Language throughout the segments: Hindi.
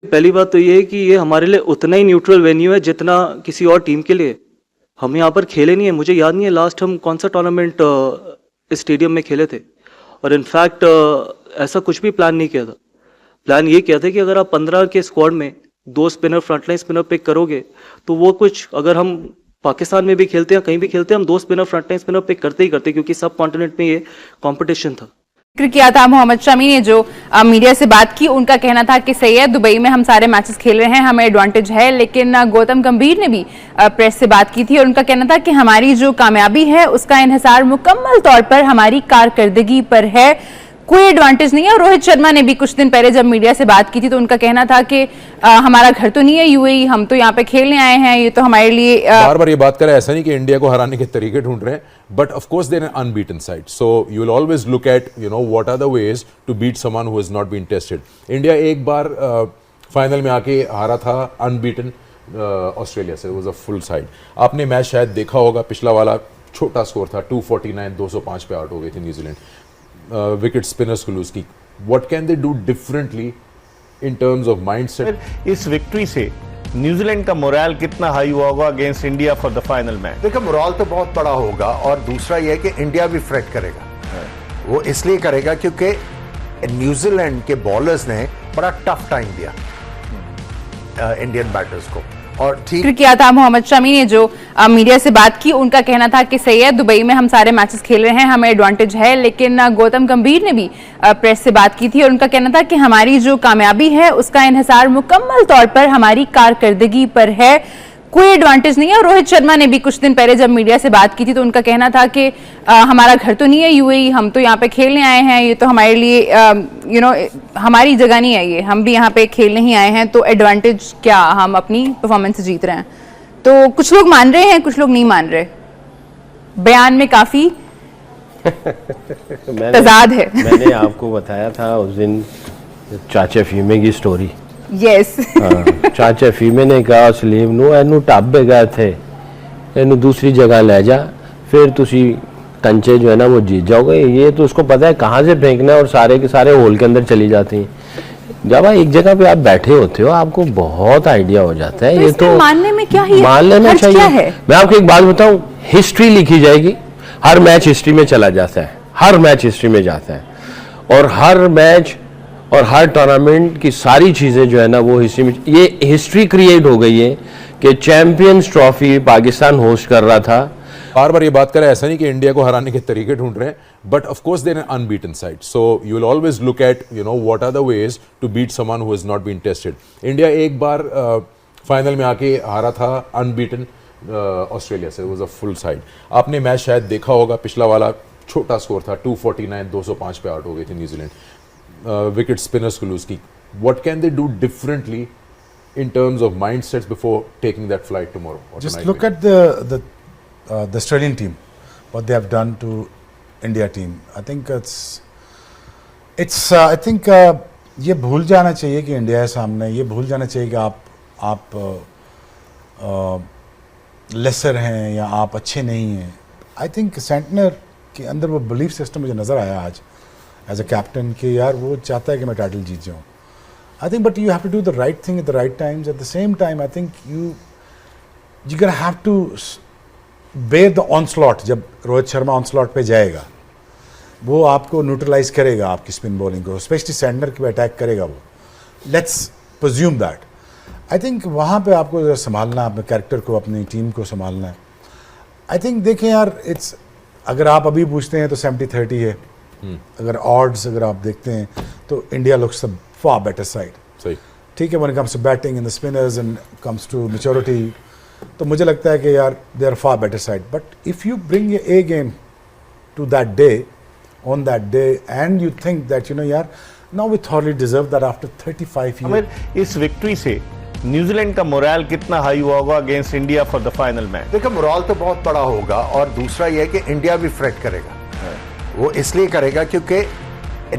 पहली बात तो ये है कि ये हमारे लिए उतना ही न्यूट्रल वेन्यू है जितना किसी और टीम के लिए। हम यहाँ पर खेले नहीं है, मुझे याद नहीं है लास्ट हम कौन सा टूर्नामेंट इस स्टेडियम में खेले थे। और इनफैक्ट ऐसा कुछ भी प्लान नहीं किया था। प्लान ये किया था कि अगर आप 15 के स्क्वाड में 2 स्पिनर फ्रंटलाइन स्पिनर पिक करोगे तो वो कुछ, अगर हम पाकिस्तान में भी खेलते हैं कहीं भी खेलते हैं, हम 2 स्पिनर फ्रंटलाइन स्पिनर पिक करते ही करते, क्योंकि सब कॉन्टिनेंट में ये कॉम्पिटिशन था। जिक्र किया था मोहम्मद शमी ने, जो मीडिया से बात की, उनका कहना था कि सही है, दुबई में हम सारे मैचेस खेल रहे हैं, हमें एडवांटेज है। लेकिन गौतम गंभीर ने भी प्रेस से बात की थी और उनका कहना था कि हमारी जो कामयाबी है उसका इन्हिसार मुकम्मल तौर पर हमारी कारकर्दगी पर है, कोई एडवांटेज नहीं है। और रोहित शर्मा ने भी कुछ दिन पहले जब मीडिया से बात की थी तो उनका कहना था कि हमारा घर तो नहीं है यूएई, हम तो यहाँ पे खेलने आए हैं, ये तो हमारे लिए बार बार ये बात करें, ऐसा नहीं कि इंडिया को हराने के तरीके ढूंढ रहे हैं, but of course there are unbeaten side, so you will always look at what are the ways to beat someone who has not been tested. India एक बार फाइनल में आके हारा था अनबीटन ऑस्ट्रेलिया से, वाज अ फुल साइड। आपने मैच शायद देखा होगा, पिछला वाला छोटा स्कोर था 249, 205 पे आउट हो गई थी न्यूजीलैंड। विकेट स्पिनर्स को लूज की, what can they do differently in terms of mindset? इस विक्ट्री से न्यूजीलैंड का मोरल कितना हाई हुआ होगा against India for the final match? देखो, मोरल तो बहुत बड़ा होगा और दूसरा यह है कि इंडिया भी फ्रेट करेगा। वो इसलिए करेगा क्योंकि न्यूजीलैंड के बॉलर्स ने बड़ा टफ टाइम दिया इंडियन बैटर्स को। और जिक्र किया था मोहम्मद शमी ने, जो मीडिया से बात की, उनका कहना था कि सही है, दुबई में हम सारे मैचेस खेल रहे हैं, हमें एडवांटेज है। लेकिन गौतम गंभीर ने भी प्रेस से बात की थी और उनका कहना था कि हमारी जो कामयाबी है उसका इन्हिसार मुकम्मल तौर पर हमारी कारकर्दगी पर है, कोई एडवांटेज नहीं है। और रोहित शर्मा ने भी कुछ दिन पहले जब मीडिया से बात की थी तो उनका कहना था कि हमारा घर तो नहीं है यूएई, हम तो यहाँ पे खेलने आए हैं, ये तो हमारे लिए हमारी जगह नहीं है, ये हम भी यहाँ पे खेलने ही आए हैं, तो एडवांटेज क्या, हम अपनी परफॉर्मेंस से जीत रहे हैं। तो कुछ लोग मान रहे हैं, कुछ लोग नहीं मान रहे। बयान में काफी तजाद है। मैंने आपको बताया था उस दिन चाचा फीमे की स्टोरी। यस। चाचा फीमे ने कहा सलीम नू, एनू ढाबे गए थे, एनू दूसरी जगह ले जा, फिर तुसी कंचे जो है ना वो जीत जाओगे। ये तो उसको पता है कहाँ से फेंकना है और सारे के सारे होल के अंदर चली जाती हैं। जब आप एक जगह पे आप बैठे होते हो आपको बहुत आइडिया हो जाता है। तो ये तो मानने में क्या ही मान लेना चाहिए। मैं आपको एक बात बताऊं, हिस्ट्री लिखी जाएगी, हर मैच हिस्ट्री में चला जाता है, हर मैच हिस्ट्री में जाता है, और हर मैच और हर टूर्नामेंट की सारी चीजें जो है ना वो हिस्ट्री में, ये हिस्ट्री क्रिएट हो गई है कि चैंपियंस ट्रॉफी पाकिस्तान होस्ट कर रहा था। बार बार ये बात करें, ऐसा नहीं कि इंडिया को हराने के तरीके ढूंढ रहे हैं, but of course there are unbeaten side, so you will always look at what are the ways to beat someone who has not been tested. India एक बार फाइनल में आके हारा था अनबीटन ऑस्ट्रेलिया से, वाज अ फुल साइड। आपने मैच शायद देखा होगा, पिछला वाला छोटा स्कोर था 249, 205 पे आउट हो गई थी न्यूजीलैंड। विकेट स्पिनर्स को लूज की, what can they do differently in terms of mindsets before taking that flight tomorrow? Just look at the Australian team, what they have done to India team. I think I think ये भूल जाना चाहिए कि इंडिया है सामने, ये भूल जाना चाहिए कि आप लेसर हैं या आप अच्छे नहीं हैं। आई थिंक सेंटनर के अंदर वो बिलीफ सिस्टम मुझे नज़र आया आज एज अ कैप्टन कि यार वो चाहता है कि मैं टाइटल जीत जाऊँ। I think, but you have to do the right thing at the right times. At the same time, I think you're gonna have to bear the onslaught. जब रोहित शर्मा onslaught पे जाएगा, वो आपको न्यूट्रलाइज करेगा, आपकी स्पिन बॉलिंग को, स्पेशली सैंडनर की अटैक करेगा वो। Let's presume that. I think वहाँ पे आपको संभालना, अपने कैरेक्टर को, अपनी टीम को संभालना है। I think देखें यार, अगर आप अभी पूछते हैं तो 70-30 है। अगर odds अगर आप देखते हैं तो India looks the far better side. सही, ठीक है, when it comes to batting and the spinners and comes to maturity, तो मुझे लगता है कि यार they are far better side. But if you bring your A game to that day, on that day, and you think that यार now we thoroughly deserve that after 35 years. इस विक्ट्री से न्यूजीलैंड का मोरल कितना हाई हुआ होगा against India for the final match? देखो, मोरल तो बहुत बड़ा होगा और दूसरा यह है कि इंडिया भी फ्रेट करेगा। वो इसलिए करेगा क्योंकि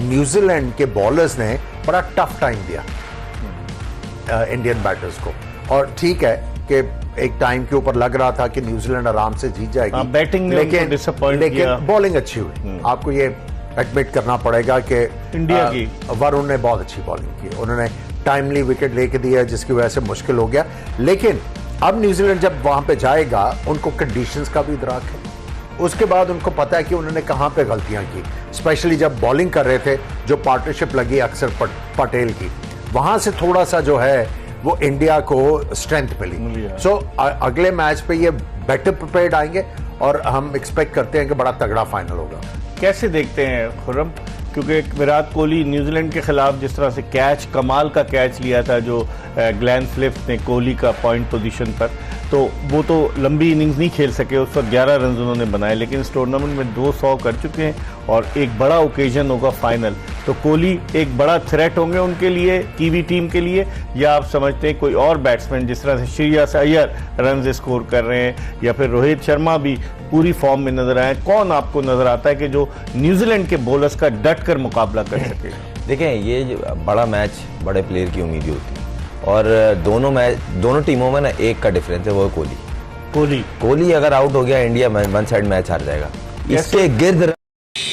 न्यूजीलैंड के बॉलर्स ने बड़ा टफ टाइम दिया इंडियन बैटर्स को। और ठीक है कि एक टाइम के ऊपर लग रहा था कि न्यूजीलैंड आराम से जीत जाएगी, बैटिंग में लेकिन बॉलिंग अच्छी हुई। आपको ये एडमिट करना पड़ेगा कि इंडिया की वरुण ने बहुत अच्छी बॉलिंग की, उन्होंने टाइमली विकेट लेके दिया जिसकी वजह से मुश्किल हो गया। लेकिन अब न्यूजीलैंड जब वहां पे जाएगा उनको कंडीशंस का भी इदराक है, उसके बाद उनको पता है कि उन्होंने कहां पे गलतियां की, स्पेशली जब बॉलिंग कर रहे थे, जो पार्टनरशिप लगी अक्सर पटेल की, वहां से थोड़ा सा जो है वो इंडिया को स्ट्रेंथ मिली। सो अगले मैच पे ये बेटर प्रिपेयर्ड आएंगे और हम एक्सपेक्ट करते हैं कि बड़ा तगड़ा फाइनल होगा। कैसे देखते हैं खुर्रम, क्योंकि विराट कोहली न्यूजीलैंड के खिलाफ जिस तरह से कैच, कमाल का कैच लिया था जो ग्लेन फिलिप्स ने कोहली का पॉइंट पोजीशन पर, तो वो तो लंबी इनिंग्स नहीं खेल सके, उस वक्त 11 रन उन्होंने बनाए, लेकिन इस टूर्नामेंट में 200 कर चुके हैं और एक बड़ा ओकेजन होगा फाइनल, तो कोहली एक बड़ा थ्रेट होंगे उनके लिए, कीवी टीम के लिए, या आप समझते हैं कोई और बैट्समैन जिस तरह से श्रेयस अय्यर रन स्कोर कर रहे हैं या फिर रोहित शर्मा भी पूरी फॉर्म में नजर आए, कौन आपको नजर आता है कि जो न्यूजीलैंड के बॉलर्स का डट कर मुकाबला कर सके? देखें, ये बड़ा मैच बड़े प्लेयर की उम्मीद होती है और दोनों टीमों में ना एक का डिफरेंस है, वो है कोहली अगर आउट हो गया इंडिया वन साइड मैच हार जाएगा। इसके गिर्द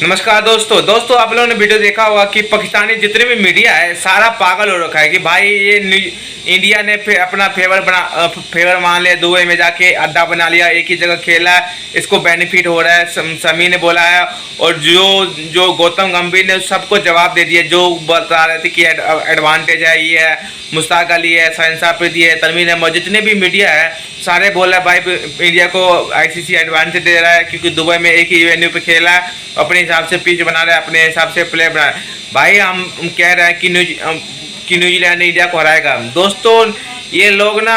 नमस्कार दोस्तों, आप लोगों ने वीडियो देखा होगा कि पाकिस्तानी जितने भी मीडिया है सारा पागल हो रखा है कि भाई ये इंडिया ने अपना फेवर मान लिया, दुबई में जाके अड्डा बना लिया, एक ही जगह खेला है, इसको बेनिफिट हो रहा है, समी ने बोला है। और जो गौतम गंभीर ने सबको जवाब दे दिया, जो बता रहे थे कि एडवांटेज है, ये है, मुश्ताक अली है, शाहिन आफरीदी है, तनवीर अहमद, जितने भी मीडिया है सारे बोल रहे हैं भाई इंडिया को आईसीसी एडवांटेज दे रहा है क्योंकि दुबई में एक ही वेन्यू पे खेला है, अपने हिसाब से पिच बना रहा है, अपने हिसाब से प्ले बना रहा है। भाई हम कह रहे हैं कि न्यूजीलैंड इंडिया को हराएगा। दोस्तों ये लोग ना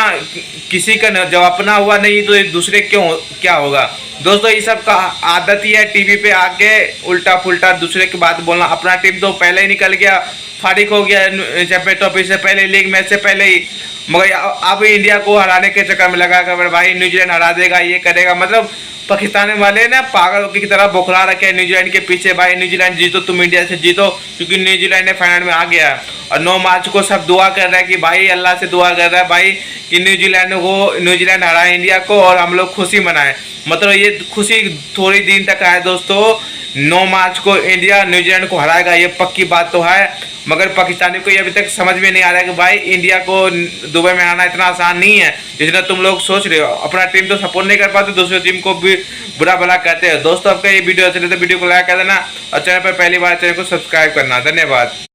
किसी का जब अपना हुआ नहीं तो दूसरे क्या होगा। दोस्तों ये सब का आदत ही है टीवी पे आके उल्टा पुल्टा दूसरे की बात बोलना। अपना टीम तो पहले ही निकल गया, फारिग हो गया चैंपियन ट्रॉफी से पहले, लीग मैच से पहले ही, मगर अब इंडिया को हराने के चक्कर में लगा कर भाई न्यूजीलैंड हरा देगा, ये करेगा। मतलब पाकिस्तान वाले ना पागल की तरह बौखला रखे हैं न्यूजीलैंड के पीछे, भाई न्यूजीलैंड जीतो, तुम इंडिया से जीतो, क्योंकि न्यूजीलैंड ने फाइनल में आ गया। और 9 मार्च को सब दुआ कर रहे हैं कि भाई अल्लाह से दुआ कर रहा है भाई कि न्यूजीलैंड हराए इंडिया को और हम लोग खुशी मनाएं। मतलब ये खुशी थोड़ी दिन तक है दोस्तों, 9 मार्च को इंडिया न्यूजीलैंड को हराएगा, ये पक्की बात तो है। मगर पाकिस्तानी को ये अभी तक समझ में नहीं आ रहा है कि भाई इंडिया को दुबई में आना इतना आसान नहीं है जितना तुम लोग सोच रहे हो। अपना टीम तो सपोर्ट नहीं कर पाते, दूसरी टीम को भी बुरा भला कहते हो। दोस्तों आपका ये वीडियो अच्छा लगे तो वीडियो को लाइक कर देना और चैनल पर पहली बार चैनल को सब्सक्राइब करना। धन्यवाद।